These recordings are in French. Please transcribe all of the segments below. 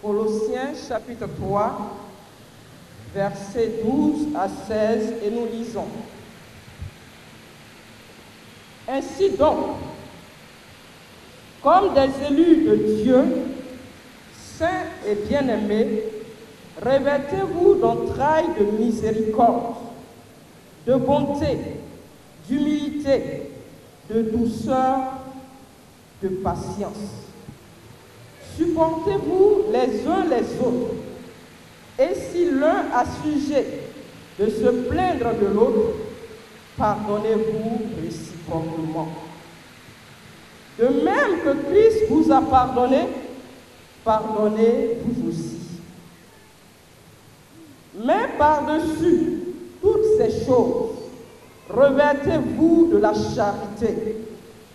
Colossiens chapitre 3, versets 12 à 16, et nous lisons. Ainsi donc, comme des élus de Dieu, saints et bien-aimés, revêtez-vous d'entrailles de miséricorde, de bonté, d'humilité, de douceur, de patience. Supportez-vous les uns les autres, et si l'un a sujet de se plaindre de l'autre, pardonnez-vous réciproquement. De même que Christ vous a pardonné, pardonnez vous aussi. Mais par-dessus toutes ces choses, revêtez-vous de la charité,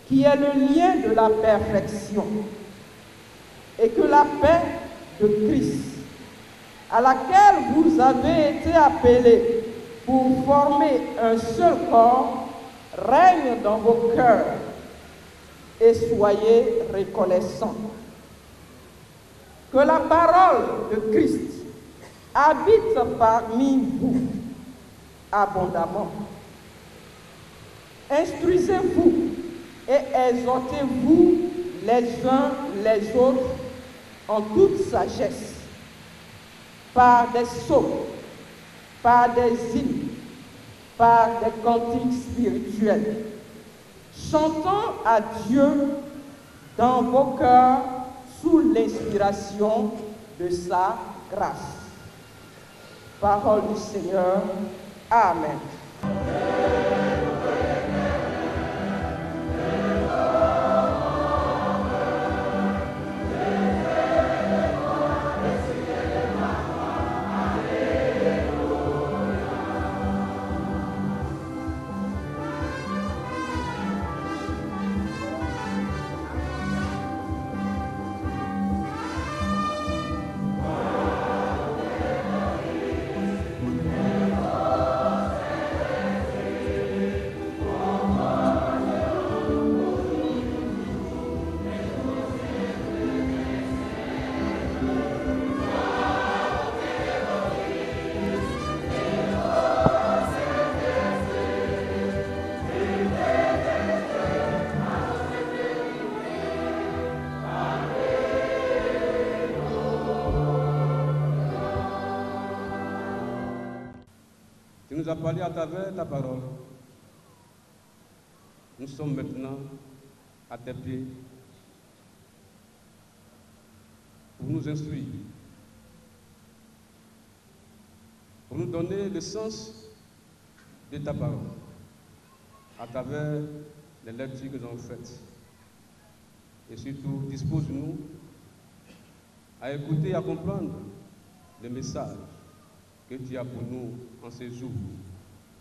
qui est le lien de la perfection, et que la paix de Christ, à laquelle vous avez été appelés pour former un seul corps, règne dans vos cœurs, et soyez reconnaissants. Que la parole de Christ habite parmi vous abondamment. Instruisez-vous et exhortez-vous les uns les autres en toute sagesse, par des psaumes, par des hymnes, par des cantiques spirituels, chantant à Dieu dans vos cœurs sous l'inspiration de sa grâce. Parole du Seigneur. Amen. Tu nous as parlé à travers ta parole. Nous sommes maintenant à tes pieds pour nous instruire, pour nous donner le sens de ta parole à travers les lectures que nous avons faites. Et surtout, dispose-nous à écouter et à comprendre le message que tu as pour nous en ces jours.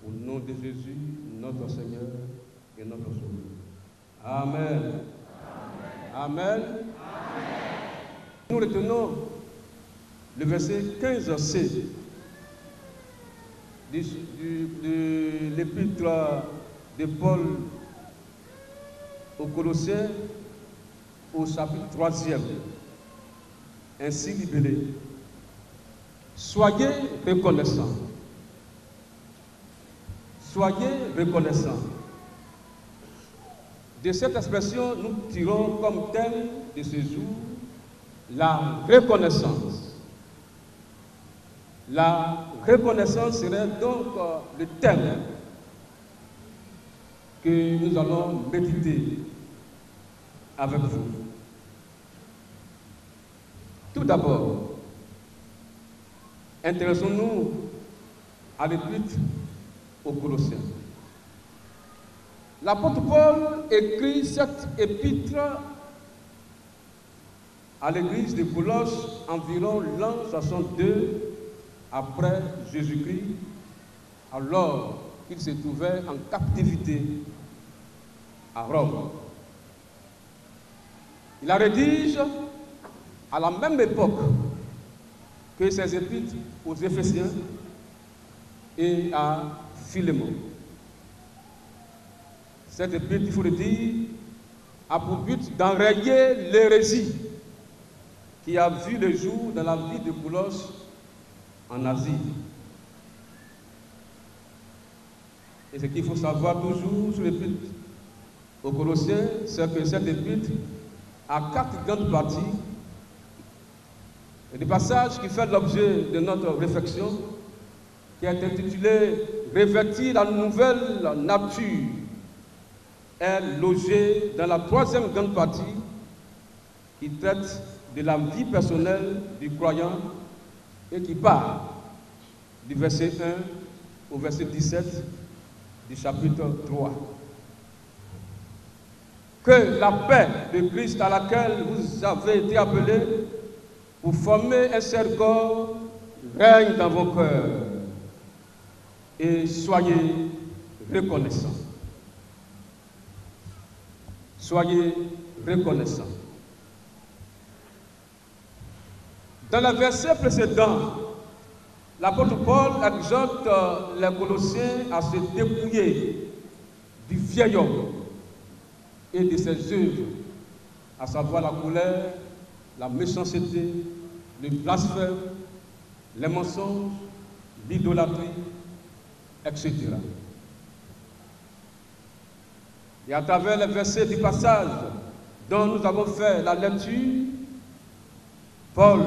Au nom de Jésus, notre Seigneur et notre Sauveur. Amen. Amen. Amen. Nous retenons le verset 15c de l'épître de Paul aux Colossiens au chapitre 3e. Ainsi libellé. Soyez reconnaissants. Soyez reconnaissants. De cette expression, nous tirons comme thème de ce jour la reconnaissance. La reconnaissance serait donc le thème que nous allons méditer avec vous. Tout d'abord, intéressons-nous à l'épître aux Colossiens. L'apôtre Paul écrit cette épître à l'église de Colosse environ l'an 62 après Jésus-Christ, alors qu'il se trouvait en captivité à Rome. Il la rédige à la même époque que ses épîtres aux Éphésiens et à Philémon. Cette épître, il faut le dire, a pour but d'enrayer l'hérésie qui a vu le jour dans la ville de Colosse en Asie. Et ce qu'il faut savoir toujours sur l'épître aux Colossiens, c'est que cette épître a 4 grandes parties. Et le passage qui fait l'objet de notre réflexion, qui est intitulé « Revêtir la nouvelle nature », est logé dans la 3e grande partie qui traite de la vie personnelle du croyant et qui parle du verset 1 au verset 17 du chapitre 3. Que la paix de Christ à laquelle vous avez été appelés pour former un seul corps règne dans vos cœurs et soyez reconnaissants. Soyez reconnaissants. Dans le verset précédent, l'apôtre Paul exhorte les Colossiens à se dépouiller du vieil homme et de ses œuvres, à savoir la colère, la méchanceté, le blasphème, les mensonges, l'idolâtrie, etc. Et à travers les versets du passage dont nous avons fait la lecture, Paul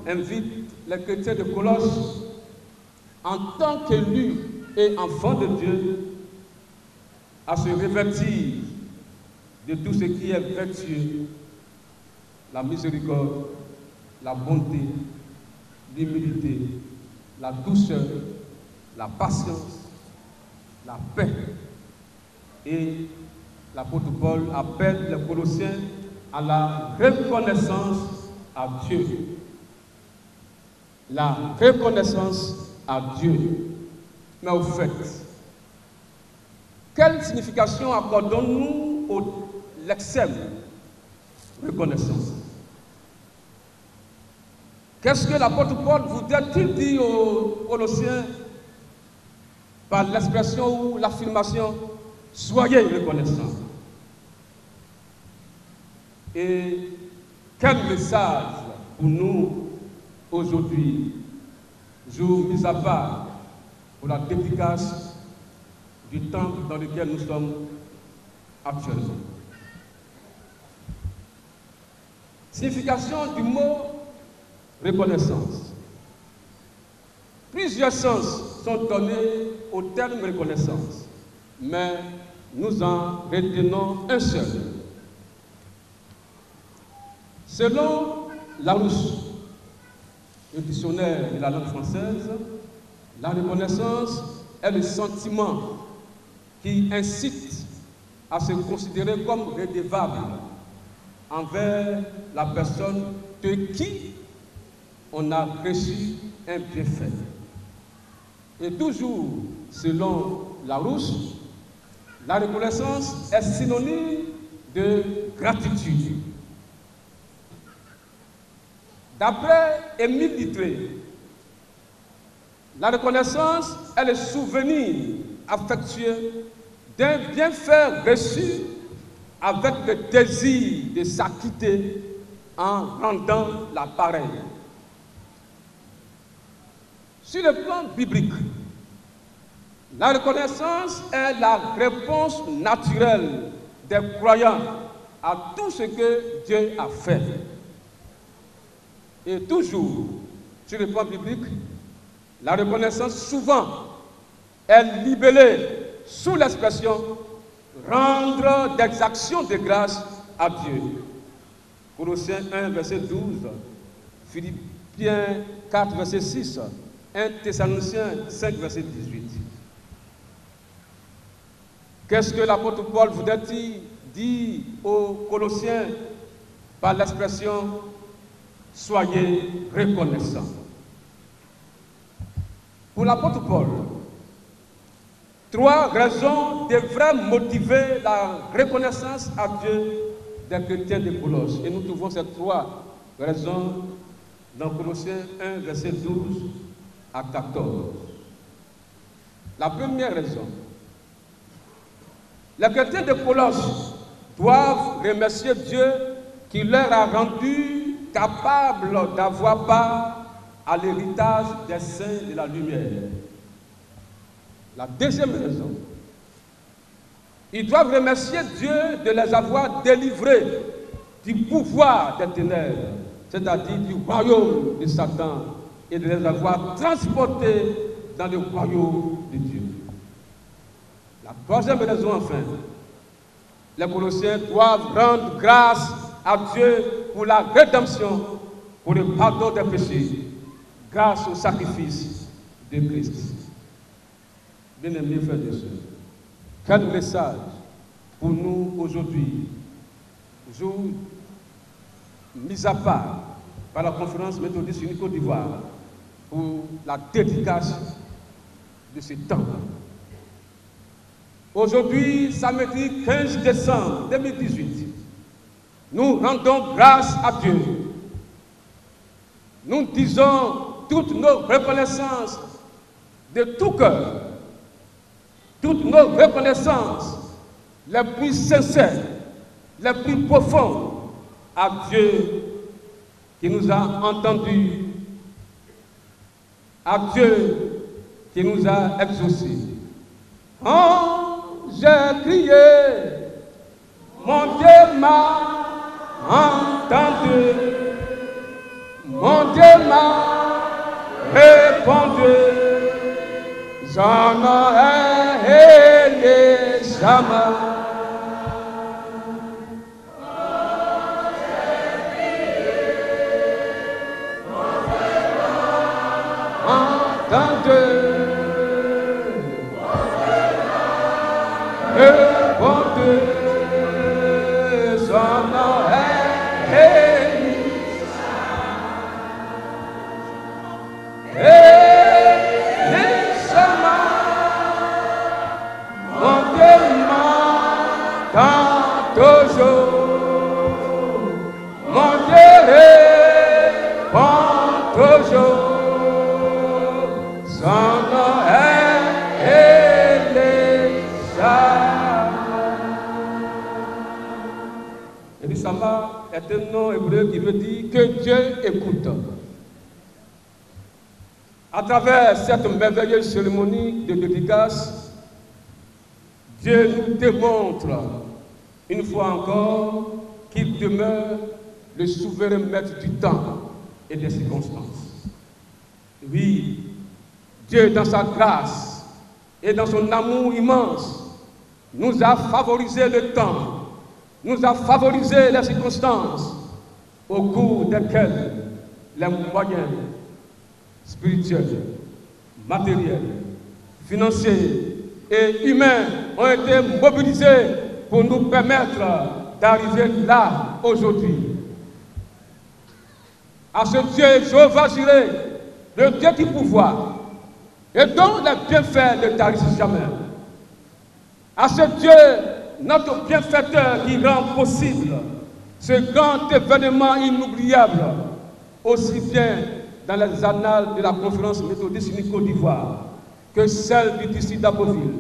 invite les chrétiens de Colosse, en tant qu'élus et enfants de Dieu, à se revêtir de tout ce qui est vertueux, la miséricorde, la bonté, l'humilité, la douceur, la patience, la paix. Et l'apôtre Paul appelle les Colossiens à la reconnaissance à Dieu. La reconnaissance à Dieu. Mais au fait, quelle signification accordons-nous au lexème reconnaissance? Qu'est-ce que l'apôtre Paul voudrait-il dire aux Colossiens par l'expression ou l'affirmation « Soyez reconnaissants » ? Et quel message pour nous aujourd'hui, jour mis à part pour la dédicace du temple dans lequel nous sommes actuellement? Signification du mot reconnaissance. Plusieurs sens sont donnés au terme reconnaissance, mais nous en retenons un seul. Selon Larousse, le dictionnaire de la langue française, la reconnaissance est le sentiment qui incite à se considérer comme redevable envers la personne de qui on a reçu un bienfait. Et toujours selon Larousse, la reconnaissance est synonyme de gratitude. D'après Émile Littré, la reconnaissance est le souvenir affectueux d'un bienfait reçu avec le désir de s'acquitter en rendant l'appareil. Sur le plan biblique, la reconnaissance est la réponse naturelle des croyants à tout ce que Dieu a fait. Et toujours, sur le plan biblique, la reconnaissance souvent est libellée sous l'expression « rendre des actions de grâce à Dieu ». Colossiens 1, verset 12, Philippiens 4, verset 6, 1 Thessaloniciens 5, verset 18. Qu'est-ce que l'apôtre Paul voudrait-il dire aux Colossiens par l'expression « soyez reconnaissants ». Pour l'apôtre Paul, 3 raisons devraient motiver la reconnaissance à Dieu des chrétiens de Colosse. Et nous trouvons ces 3 raisons dans Colossiens 1, verset 12 à 14. La première raison, les chrétiens de Colosse doivent remercier Dieu qui leur a rendu capables d'avoir part à l'héritage des saints de la lumière. La deuxième raison, ils doivent remercier Dieu de les avoir délivrés du pouvoir des ténèbres, c'est-à-dire du royaume de Satan, et de les avoir transportés dans le royaume de Dieu. La troisième raison, enfin, les Colossiens doivent rendre grâce à Dieu pour la rédemption, pour le pardon des péchés, grâce au sacrifice de Christ. Bien-aimés frères et sœurs, quel message pour nous aujourd'hui, jour mis à part par la conférence méthodiste unie Côte d'Ivoire pour la dédicace de ce temps. Aujourd'hui, samedi 15 décembre 2018, nous rendons grâce à Dieu. Nous disons toutes nos reconnaissances de tout cœur, toutes nos reconnaissances les plus sincères, les plus profondes à Dieu qui nous a entendus, à Dieu qui nous a exaucés. Oh, j'ai crié, mon Dieu m'a entendu, mon Dieu m'a répondu, j'en ai jamais. Est un nom hébreu qui veut dire que Dieu écoute. À travers cette merveilleuse cérémonie de dédicace, Dieu nous démontre une fois encore qu'il demeure le souverain maître du temps et des circonstances. Oui, Dieu dans sa grâce et dans son amour immense nous a favorisé le temps, nous a favorisé les circonstances au cours desquelles les moyens spirituels, matériels, financiers et humains ont été mobilisés pour nous permettre d'arriver là aujourd'hui. À ce Dieu, Jéhovah Jireh, le Dieu du pouvoir, et dont les bienfaits ne tarissent jamais. À ce Dieu, notre bienfaiteur qui rend possible ce grand événement inoubliable, aussi bien dans les annales de la conférence méthodiste unie Côte d'Ivoire que celle du district d'Abbeville,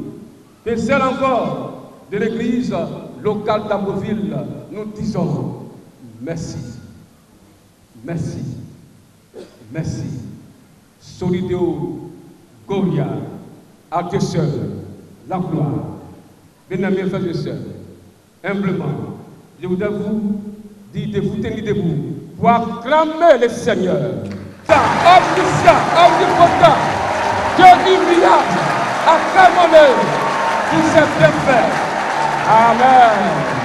que celle encore de l'église locale d'Abbeville. Nous disons merci, merci, merci. Solideo, Goria, à Dieu seul, la gloire. Bien-aimés frères et sœurs, humblement, je voudrais vous dire de vous tenir debout pour acclamer le Seigneur. Omniscient, omnipotent, Dieu inoubliable, acclamons-le pour ses bienfaits. Amen.